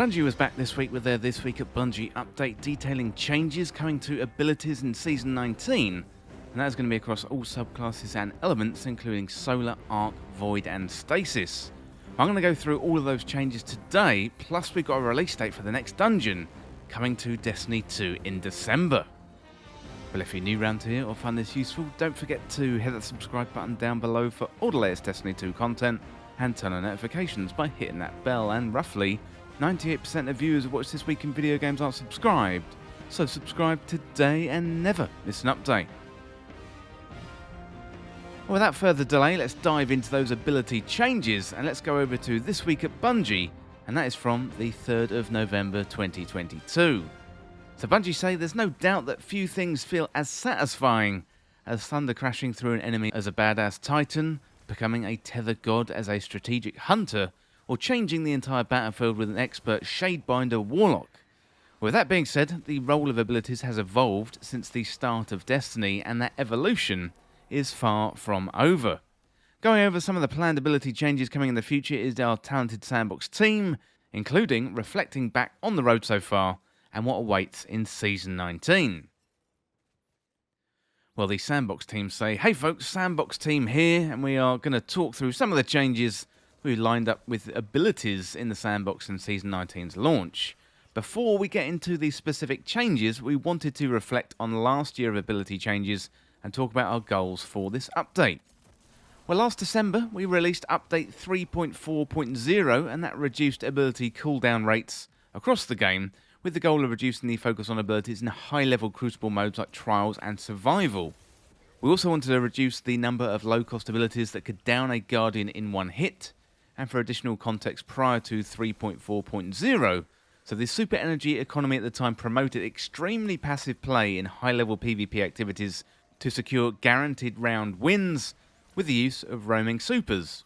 Bungie was back this week with their This Week at Bungie update detailing changes coming to abilities in Season 19, and that is going to be across all subclasses and elements, including Solar, Arc, Void and Stasis. I'm going to go through all of those changes today, plus we've got a release date for the next dungeon, coming to Destiny 2 in December. Well, if you're new around here or find this useful, don't forget to hit that subscribe button down below for all the latest Destiny 2 content, and turn on notifications by hitting that bell, and roughly 98% of viewers who watch This Week in Video Games aren't subscribed, so subscribe today and never miss an update. Well, without further delay, let's dive into those ability changes, and let's go over to This Week at Bungie, and that is from the 3rd of November 2022. So Bungie say there's no doubt that few things feel as satisfying as thunder crashing through an enemy as a badass titan, becoming a tether god as a strategic hunter, or changing the entire battlefield with an expert Shadebinder warlock. With that being said, the role of abilities has evolved since the start of Destiny, and that evolution is far from over. Going over some of the planned ability changes coming in the future is our talented sandbox team, including reflecting back on the road so far and what awaits in Season 19. Well, the sandbox team say, "Hey folks, sandbox team here, and we are going to talk through some of the changes we lined up with abilities in the sandbox in Season 19's launch. Before we get into the specific changes, we wanted to reflect on last year of ability changes and talk about our goals for this update. Well, last December, we released update 3.4.0, and that reduced ability cooldown rates across the game, with the goal of reducing the focus on abilities in high-level crucible modes like Trials and Survival. We also wanted to reduce the number of low-cost abilities that could down a Guardian in one hit, and for additional context, prior to 3.4.0, so the super energy economy at the time promoted extremely passive play in high-level PvP activities to secure guaranteed round wins with the use of roaming supers.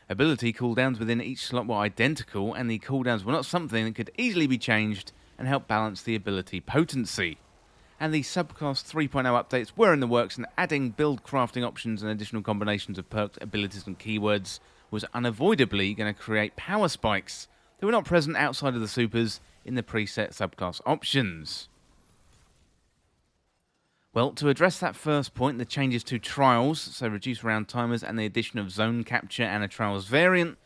Ability cooldowns within each slot were identical, and the cooldowns were not something that could easily be changed and help balance the ability potency. And the subclass 3.0 updates were in the works, and adding build crafting options and additional combinations of perks, abilities and keywords was unavoidably going to create power spikes that were not present outside of the supers in the preset subclass options. Well, to address that first point, the changes to Trials, so reduced round timers and the addition of zone capture and a Trials variant,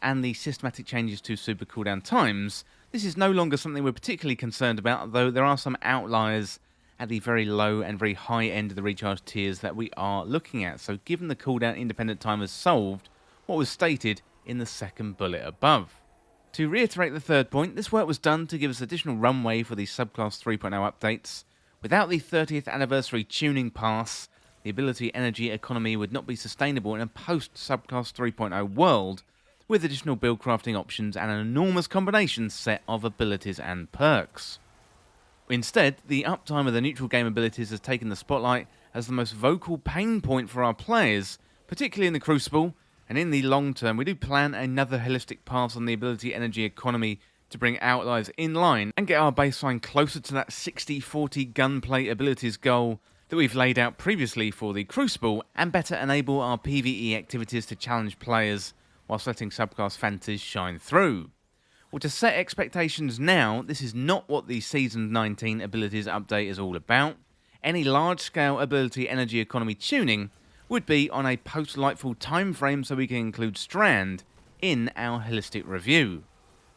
and the systematic changes to super cooldown times, this is no longer something we're particularly concerned about, though there are some outliers at the very low and very high end of the recharge tiers that we are looking at. So given the cooldown independent timers solved what was stated in the second bullet above. To reiterate the third point, this work was done to give us additional runway for the subclass 3.0 updates. Without the 30th anniversary tuning pass, the ability energy economy would not be sustainable in a post-subclass 3.0 world, with additional build crafting options and an enormous combination set of abilities and perks. Instead, the uptime of the neutral game abilities has taken the spotlight as the most vocal pain point for our players, particularly in the Crucible, and in the long term we do plan another holistic pass on the ability energy economy to bring outliers in line and get our baseline closer to that 60-40 gunplay abilities goal that we've laid out previously for the Crucible, and better enable our PvE activities to challenge players whilst letting subclass fantasies shine through. Well, to set expectations now, this is not what the Season 19 abilities update is all about. Any large-scale ability energy economy tuning would be on a post-Lightfall time frame, so we can include Strand in our holistic review.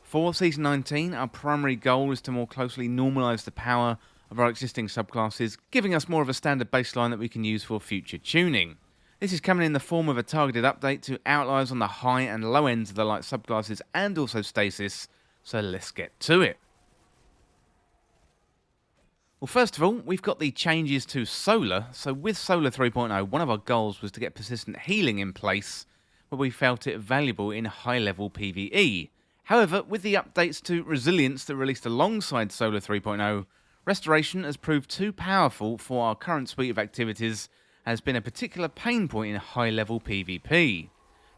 For Season 19, our primary goal is to more closely normalise the power of our existing subclasses, giving us more of a standard baseline that we can use for future tuning. This is coming in the form of a targeted update to outliers on the high and low ends of the light subclasses and also Stasis, so let's get to it. Well, first of all, we've got the changes to Solar. So with Solar 3.0, one of our goals was to get persistent healing in place, where we felt it valuable in high-level PvE. However, with the updates to Resilience that released alongside Solar 3.0, Restoration has proved too powerful for our current suite of activities, and has been a particular pain point in high-level PvP.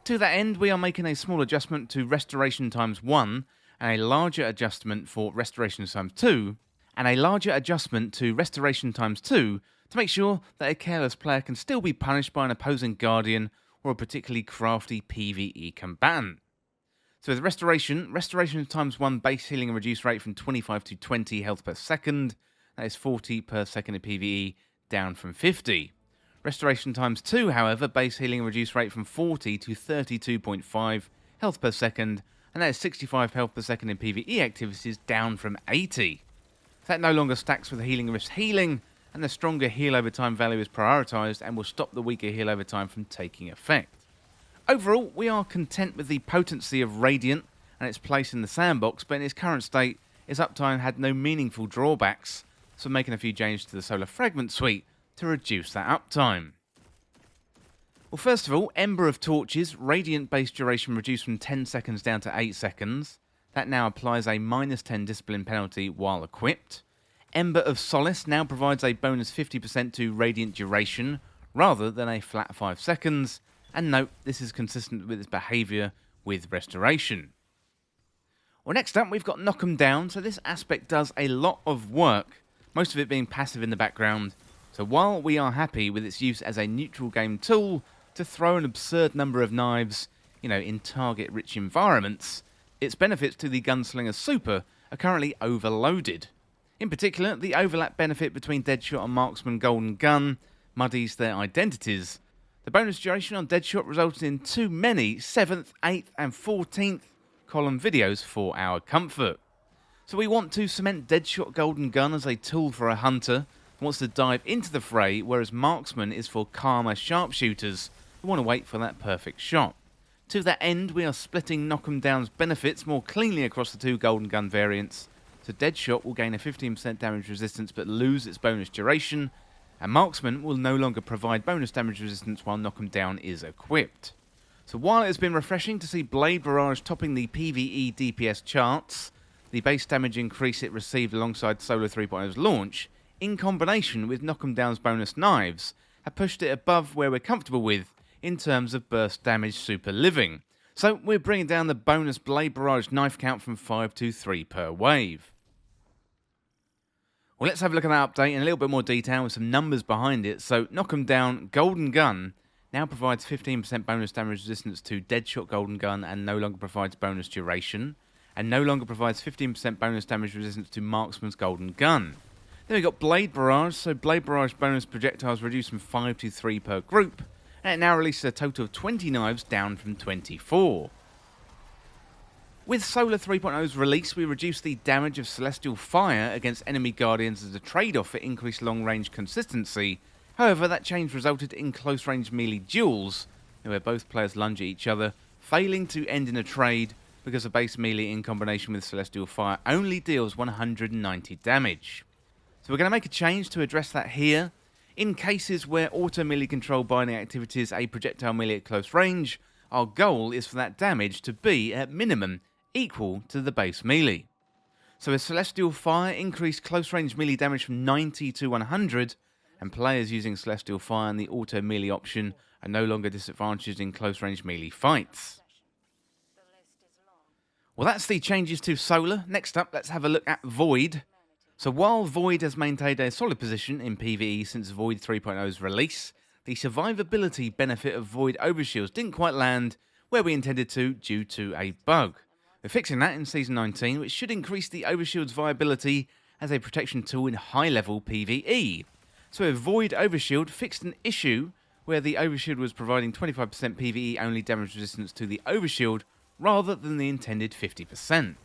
To that end, we are making a small adjustment to Restoration times 1, and a larger adjustment for Restoration times 2, and a larger adjustment to Restoration times 2 to make sure that a careless player can still be punished by an opposing Guardian or a particularly crafty PvE combatant. So with restoration times 1 base healing and reduce rate from 25 to 20 health per second. That is 40 per second in PvE, down from 50. Restoration times 2, however, base healing and reduce rate from 40 to 32.5 health per second, and that is 65 health per second in PvE activities, down from 80. That no longer stacks with healing risk healing, and the stronger heal over time value is prioritised and will stop the weaker heal over time from taking effect. Overall, we are content with the potency of Radiant and its place in the sandbox, but in its current state, its uptime had no meaningful drawbacks, so making a few changes to the Solar Fragment suite to reduce that uptime. Well, first of all, Ember of Torches, Radiant base duration reduced from 10 seconds down to 8 seconds. That now applies a -10 discipline penalty while equipped. Ember of Solace now provides a bonus 50% to Radiant duration, rather than a flat 5 seconds, and note this is consistent with its behaviour with Restoration. Well, next up we've got Knock 'em Down, so this aspect does a lot of work, most of it being passive in the background. So while we are happy with its use as a neutral game tool to throw an absurd number of knives, in target-rich environments, its benefits to the Gunslinger Super are currently overloaded. In particular, the overlap benefit between Deadshot and Marksman Golden Gun muddies their identities. The bonus duration on Deadshot resulted in too many 7th, 8th and 14th column videos for our comfort. So we want to cement Deadshot Golden Gun as a tool for a hunter who wants to dive into the fray, whereas Marksman is for calmer sharpshooters who want to wait for that perfect shot. To that end, we are splitting Knock 'em Down's benefits more cleanly across the two Golden Gun variants, so Deadshot will gain a 15% damage resistance but lose its bonus duration, and Marksman will no longer provide bonus damage resistance while Knock 'em Down is equipped. So while it has been refreshing to see Blade Barrage topping the PvE DPS charts, the base damage increase it received alongside Solo 3.0's launch, in combination with Knock 'em Down's bonus knives, have pushed it above where we're comfortable with in terms of burst damage super living. So we're bringing down the bonus Blade Barrage knife count from 5 to 3 per wave. Well, let's have a look at that update in a little bit more detail with some numbers behind it. So Knock 'em Down Golden Gun now provides 15% bonus damage resistance to Deadshot Golden Gun and no longer provides bonus duration, and no longer provides 15% bonus damage resistance to Marksman's Golden Gun. Then we got Blade Barrage, so Blade Barrage bonus projectiles reduced from 5 to 3 per group, and it now releases a total of 20 knives down from 24. With Solar 3.0's release, we reduced the damage of Celestial Fire against enemy guardians as a trade-off for increased long-range consistency. However, that change resulted in close-range melee duels, where both players lunge at each other, failing to end in a trade because the base melee in combination with Celestial Fire only deals 190 damage. So we're going to make a change to address that here. In cases where auto melee control binding activity is a projectile melee at close range, our goal is for that damage to be, at minimum, equal to the base melee. So with Celestial Fire increased close range melee damage from 90 to 100, and players using Celestial Fire and the auto melee option are no longer disadvantaged in close range melee fights. Well, that's the changes to Solar. Next up, let's have a look at Void. So while Void has maintained a solid position in PvE since Void 3.0's release, the survivability benefit of Void Overshields didn't quite land where we intended to due to a bug. We're fixing that in Season 19, which should increase the Overshield's viability as a protection tool in high-level PvE. So a Void Overshield fixed an issue where the Overshield was providing 25% PvE-only damage resistance to the Overshield rather than the intended 50%.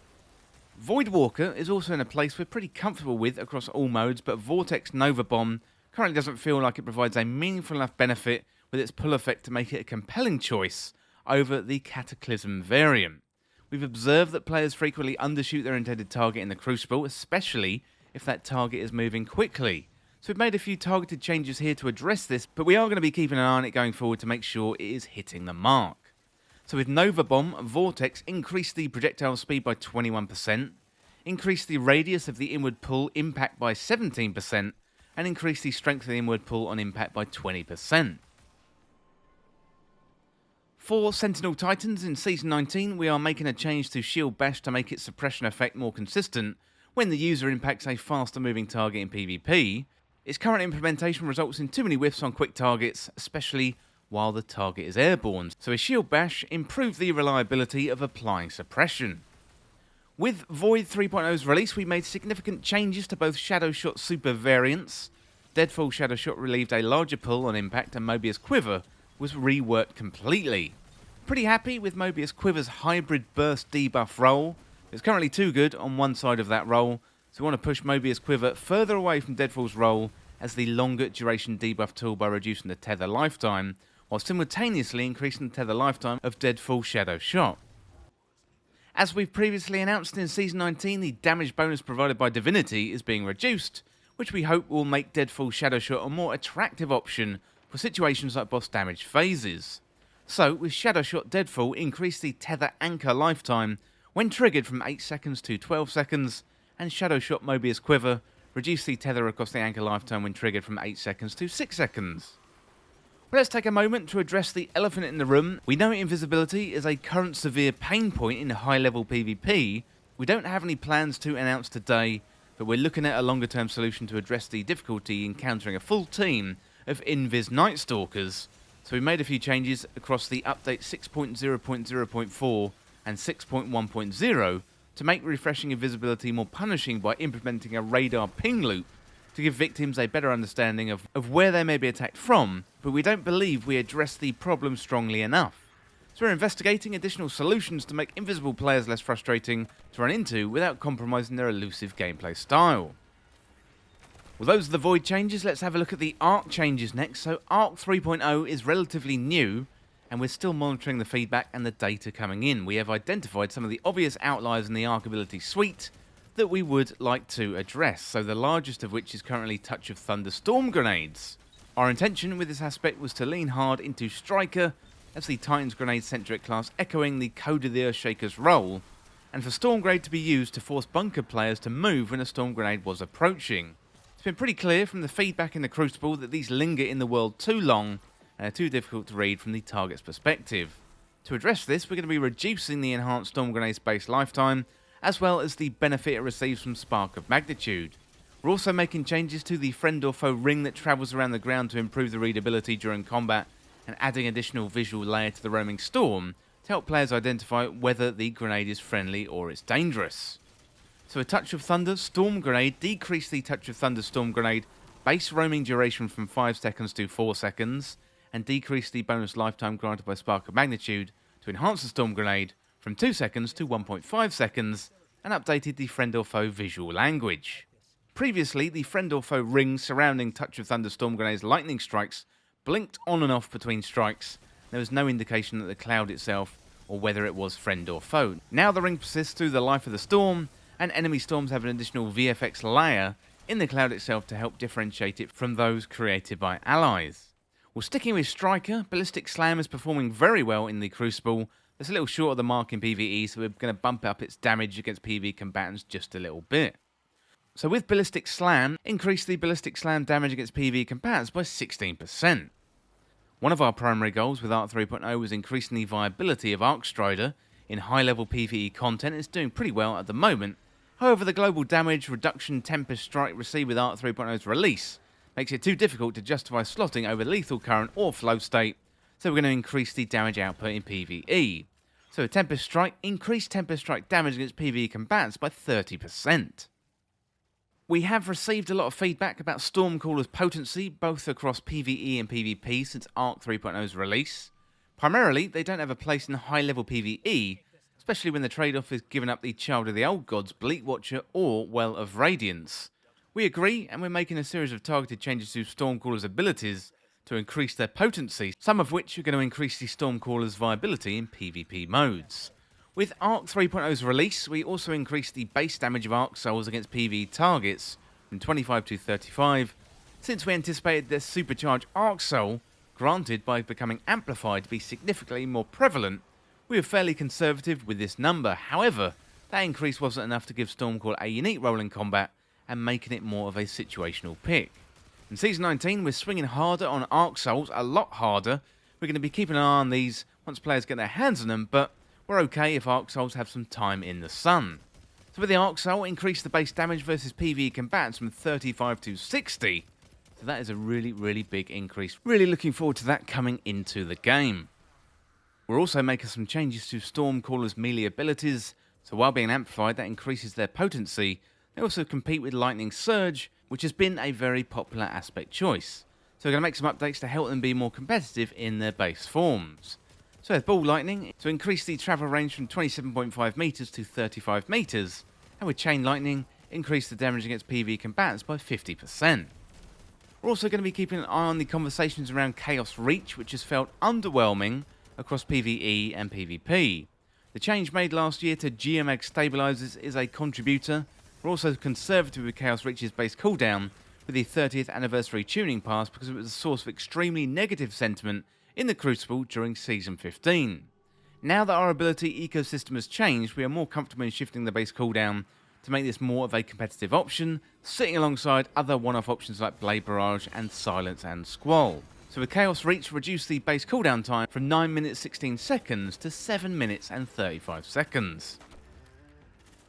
Void Walker is also in a place we're pretty comfortable with across all modes, but Vortex Nova Bomb currently doesn't feel like it provides a meaningful enough benefit with its pull effect to make it a compelling choice over the Cataclysm variant. We've observed that players frequently undershoot their intended target in the Crucible, especially if that target is moving quickly. So we've made a few targeted changes here to address this, but we are going to be keeping an eye on it going forward to make sure it is hitting the mark. So with Nova Bomb, Vortex increased the projectile speed by 21%, increased the radius of the inward pull impact by 17%, and increased the strength of the inward pull on impact by 20%. For Sentinel Titans in Season 19, we are making a change to Shield Bash to make its suppression effect more consistent when the user impacts a faster moving target in PvP. Its current implementation results in too many whiffs on quick targets, especially while the target is airborne, so a shield bash improved the reliability of applying suppression. With Void 3.0's release, we made significant changes to both Shadow Shot super variants. Deadfall Shadow Shot relieved a larger pull on impact, and Mobius Quiver was reworked completely. Pretty happy with Mobius Quiver's hybrid burst debuff roll. It's currently too good on one side of that roll, so we want to push Mobius Quiver further away from Deadfall's roll as the longer duration debuff tool by reducing the tether lifetime, while simultaneously increasing the tether lifetime of Deadfall Shadow Shot. As we've previously announced in Season 19, the damage bonus provided by Divinity is being reduced, which we hope will make Deadfall Shadow Shot a more attractive option for situations like boss damage phases. So, with Shadow Shot Deadfall, increase the tether anchor lifetime when triggered from 8 seconds to 12 seconds, and Shadow Shot Mobius Quiver, reduce the tether across the anchor lifetime when triggered from 8 seconds to 6 seconds. But let's take a moment to address the elephant in the room. We know invisibility is a current severe pain point in high level PvP. We don't have any plans to announce today, but we're looking at a longer term solution to address the difficulty in encountering a full team of Invis Night Stalkers. So we made a few changes across the update 6.0.0.4 and 6.1.0 to make refreshing invisibility more punishing by implementing a radar ping loop to give victims a better understanding of where they may be attacked from, but we don't believe we address the problem strongly enough. So we're investigating additional solutions to make invisible players less frustrating to run into without compromising their elusive gameplay style. Well, those are the Void changes. Let's have a look at the Arc changes next. So Arc 3.0 is relatively new, and we're still monitoring the feedback and the data coming in. We have identified some of the obvious outliers in the Arc ability suite that we would like to address, so the largest of which is currently Touch of Thunder Storm Grenades. Our intention with this aspect was to lean hard into Striker as the Titan's Grenade-centric class echoing the Code of the Earthshaker's role, and for Storm Grenade to be used to force bunker players to move when a Storm Grenade was approaching. It's been pretty clear from the feedback in the Crucible that these linger in the world too long and are too difficult to read from the target's perspective. To address this, we're going to be reducing the enhanced Storm Grenade's base lifetime, as well as the benefit it receives from Spark of Magnitude. We're also making changes to the friend or foe ring that travels around the ground to improve the readability during combat, and adding additional visual layer to the roaming storm to help players identify whether the grenade is friendly or it's dangerous. So a Touch of Thunder Storm Grenade decreased the Touch of Thunder Storm Grenade base roaming duration from 5 seconds to 4 seconds, and decreased the bonus lifetime granted by Spark of Magnitude to enhance the Storm Grenade from 2 seconds to 1.5 seconds, and updated the friend or foe visual language. Previously, the friend or foe ring surrounding Touch of Thunder Storm Grenade's lightning strikes blinked on and off between strikes. There was no indication that the cloud itself or whether it was friend or foe. Now the ring persists through the life of the storm, and enemy storms have an additional VFX layer in the cloud itself to help differentiate it from those created by allies. Well, sticking with Striker, Ballistic Slam is performing very well in the Crucible. It's a little short of the mark in PvE, so we're going to bump up its damage against PvE combatants just a little bit. So with Ballistic Slam, increase the Ballistic Slam damage against PvE combatants by 16%. One of our primary goals with Arc 3.0 was increasing the viability of Arc Strider in high-level PvE content. It's doing pretty well at the moment. However, the global damage reduction Tempest Strike received with Arc 3.0's release makes it too difficult to justify slotting over Lethal Current or Flow State, so we're going to increase the damage output in PvE. So a Tempest Strike increased Tempest Strike damage against PvE combatants by 30%. We have received a lot of feedback about Stormcaller's potency, both across PvE and PvP since Arc 3.0's release. Primarily, they don't have a place in high-level PvE, especially when the trade-off is giving up the Child of the Old Gods, Bleak Watcher, or Well of Radiance. We agree, and we're making a series of targeted changes to Stormcaller's abilities to increase their potency, some of which are going to increase the Stormcaller's viability in PvP modes. With Arc 3.0's release, we also increased the base damage of Arc Souls against PvE targets from 25 to 35, since we anticipated the supercharged Arc Soul, granted by becoming amplified, to be significantly more prevalent. We were fairly conservative with this number. However, that increase wasn't enough to give Stormcaller a unique role in combat and making it more of a situational pick. In Season 19, we're swinging harder on Arc Souls, a lot harder. We're going to be keeping an eye on these once players get their hands on them, but we're okay if Arc Souls have some time in the sun. So with the Arc Soul, increase the base damage versus PvE combatants from 35 to 60. So that is a really big increase. Really looking forward to that coming into the game. We're also making some changes to Stormcaller's melee abilities, so while being amplified, that increases their potency. They also compete with Lightning Surge, which has been a very popular aspect choice. So we're going to make some updates to help them be more competitive in their base forms. So with Ball Lightning, to increase the travel range from 27.5 metres to 35 metres, and with Chain Lightning, increase the damage against PvE combatants by 50%. We're also going to be keeping an eye on the conversations around Chaos Reach, which has felt underwhelming across PvE and PvP. The change made last year to Geomag Stabilizers is a contributor. We're also conservative with Chaos Reach's base cooldown with the 30th anniversary tuning pass because it was a source of extremely negative sentiment in the Crucible during Season 15. Now that our ability ecosystem has changed, we are more comfortable in shifting the base cooldown to make this more of a competitive option, sitting alongside other one-off options like Blade Barrage and Silence and Squall. So with Chaos Reach, reduce the base cooldown time from 9 minutes 16 seconds to 7 minutes and 35 seconds.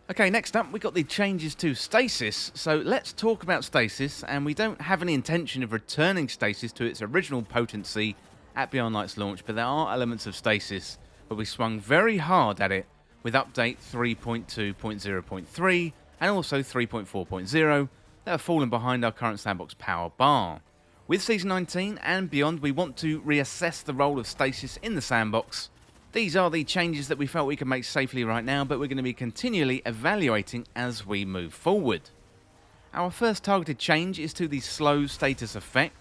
Okay, next up we got the changes to Stasis. So let's talk about Stasis, and we don't have any intention of returning Stasis to its original potency at Beyond Light's launch, but there are elements of Stasis, but we swung very hard at it with update 3.2.0.3 and also 3.4.0 that have fallen behind our current sandbox power bar. With Season 19 and beyond, we want to reassess the role of Stasis in the sandbox. These are the changes that we felt we could make safely right now, but we're going to be continually evaluating as we move forward. Our first targeted change is to the slow status effect.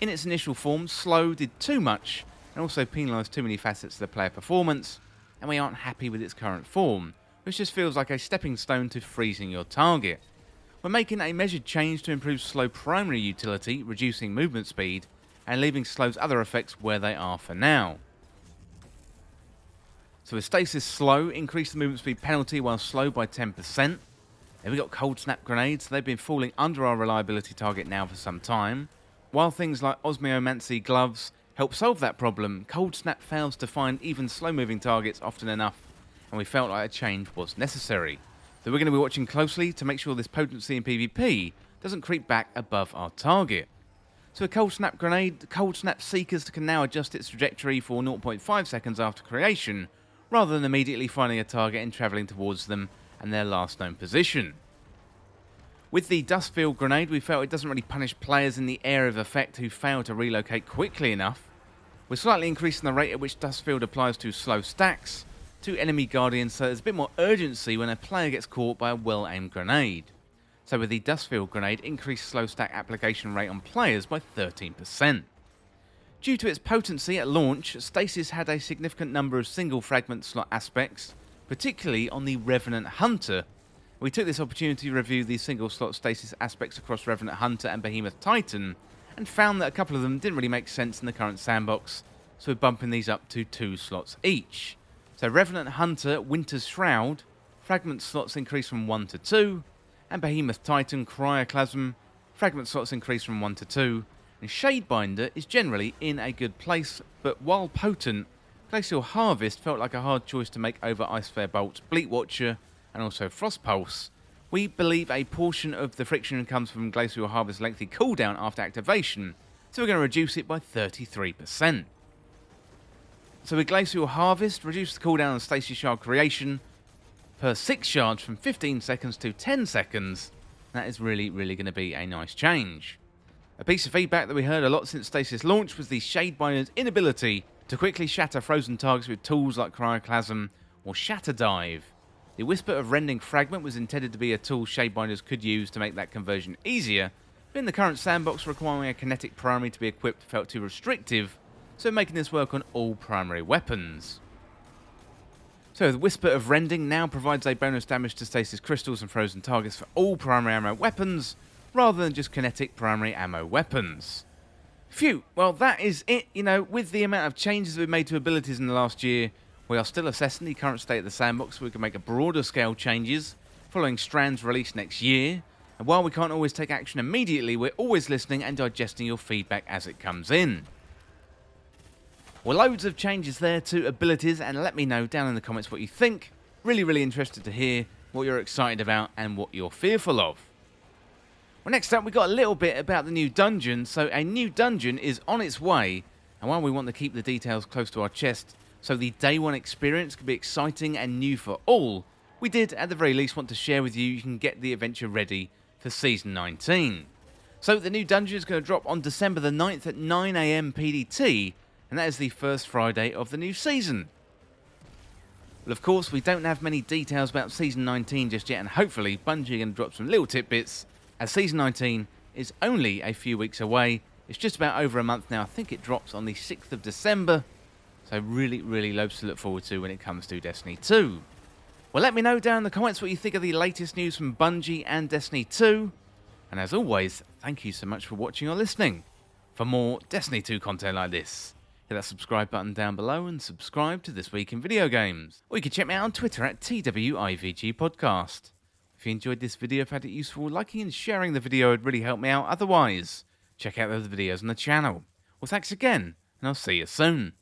In its initial form, slow did too much and also penalised too many facets of the player performance, and we aren't happy with its current form, which just feels like a stepping stone to freezing your target. We're making a measured change to improve slow primary utility, reducing movement speed, and leaving slow's other effects where they are for now. So with Stasis slow, increase the movement speed penalty while slow by 10%. Then we got Cold Snap Grenades, they've been falling under our reliability target now for some time. While things like Osmiomancy Gloves help solve that problem, Cold Snap fails to find even slow moving targets often enough, and we felt like a change was necessary. So we're going to be watching closely to make sure this potency in PvP doesn't creep back above our target. So a Cold Snap Grenade, Cold Snap Seekers can now adjust its trajectory for 0.5 seconds after creation, rather than immediately finding a target and travelling towards them and their last known position. With the Dustfield Grenade, we felt it doesn't really punish players in the area of effect who fail to relocate quickly enough. We're slightly increasing the rate at which Dustfield applies to slow stacks, to enemy guardians, so there's a bit more urgency when a player gets caught by a well-aimed grenade. So with the Dustfield Grenade, increase slow stack application rate on players by 13%. Due to its potency at launch, Stasis had a significant number of single fragment slot aspects, particularly on the Revenant Hunter. We took this opportunity to review the single slot Stasis aspects across Revenant Hunter and Behemoth Titan, and found that a couple of them didn't really make sense in the current sandbox, so we're bumping these up to 2 slots each. So Revenant Hunter, Winter's Shroud, fragment slots increase from 1 to 2, and Behemoth Titan, Cryoclasm, fragment slots increase from 1 to 2, and Shadebinder is generally in a good place, but while potent, Glacial Harvest felt like a hard choice to make over Iceflare Bolt, Bleak Watcher, and also Frost Pulse. We believe a portion of the friction comes from Glacial Harvest's lengthy cooldown after activation, so we're going to reduce it by 33%. So with Glacial Harvest, reduce the cooldown on Stasis Shard creation per 6 shards from 15 seconds to 10 seconds. That is really going to be a nice change. A piece of feedback that we heard a lot since Stasis launch was the Shadebinder's inability to quickly shatter frozen targets with tools like Cryoclasm or Shatter Dive. The Whisper of Rending Fragment was intended to be a tool Shadebinders could use to make that conversion easier, but in the current sandbox, requiring a kinetic primary to be equipped felt too restrictive, so making this work on all primary weapons. So the Whisper of Rending now provides a bonus damage to Stasis crystals and frozen targets for all primary ammo weapons, rather than just kinetic primary ammo weapons. Phew, well that is it. With the amount of changes we've made to abilities in the last year, we are still assessing the current state of the sandbox so we can make a broader scale changes, following Strand's release next year. And while we can't always take action immediately, we're always listening and digesting your feedback as it comes in. Well, loads of changes there to abilities, and let me know down in the comments what you think. Really interested to hear what you're excited about and what you're fearful of. Well, next up, we got a little bit about the new dungeon. So a new dungeon is on its way, and while we want to keep the details close to our chest, so the day one experience can be exciting and new for all, we did at the very least want to share with you can get the adventure ready for Season 19. So the new dungeon is going to drop on December the 9th at 9 AM PDT, and that is the first Friday of the new season. Well, of course, we don't have many details about Season 19 just yet, and hopefully Bungie are going to drop some little tidbits, as Season 19 is only a few weeks away. It's just about over a month now. I think it drops on the 6th of December, so really loads to look forward to when it comes to Destiny 2. Well, let me know down in the comments what you think of the latest news from Bungie and Destiny 2. And as always, thank you so much for watching or listening. For more Destiny 2 content like this, hit that subscribe button down below and subscribe to This Week in Video Games. Or you can check me out on Twitter at TWIVG Podcast. If you enjoyed this video, found it useful, liking and sharing the video would really help me out. Otherwise, check out those videos on the channel. Well, thanks again, and I'll see you soon.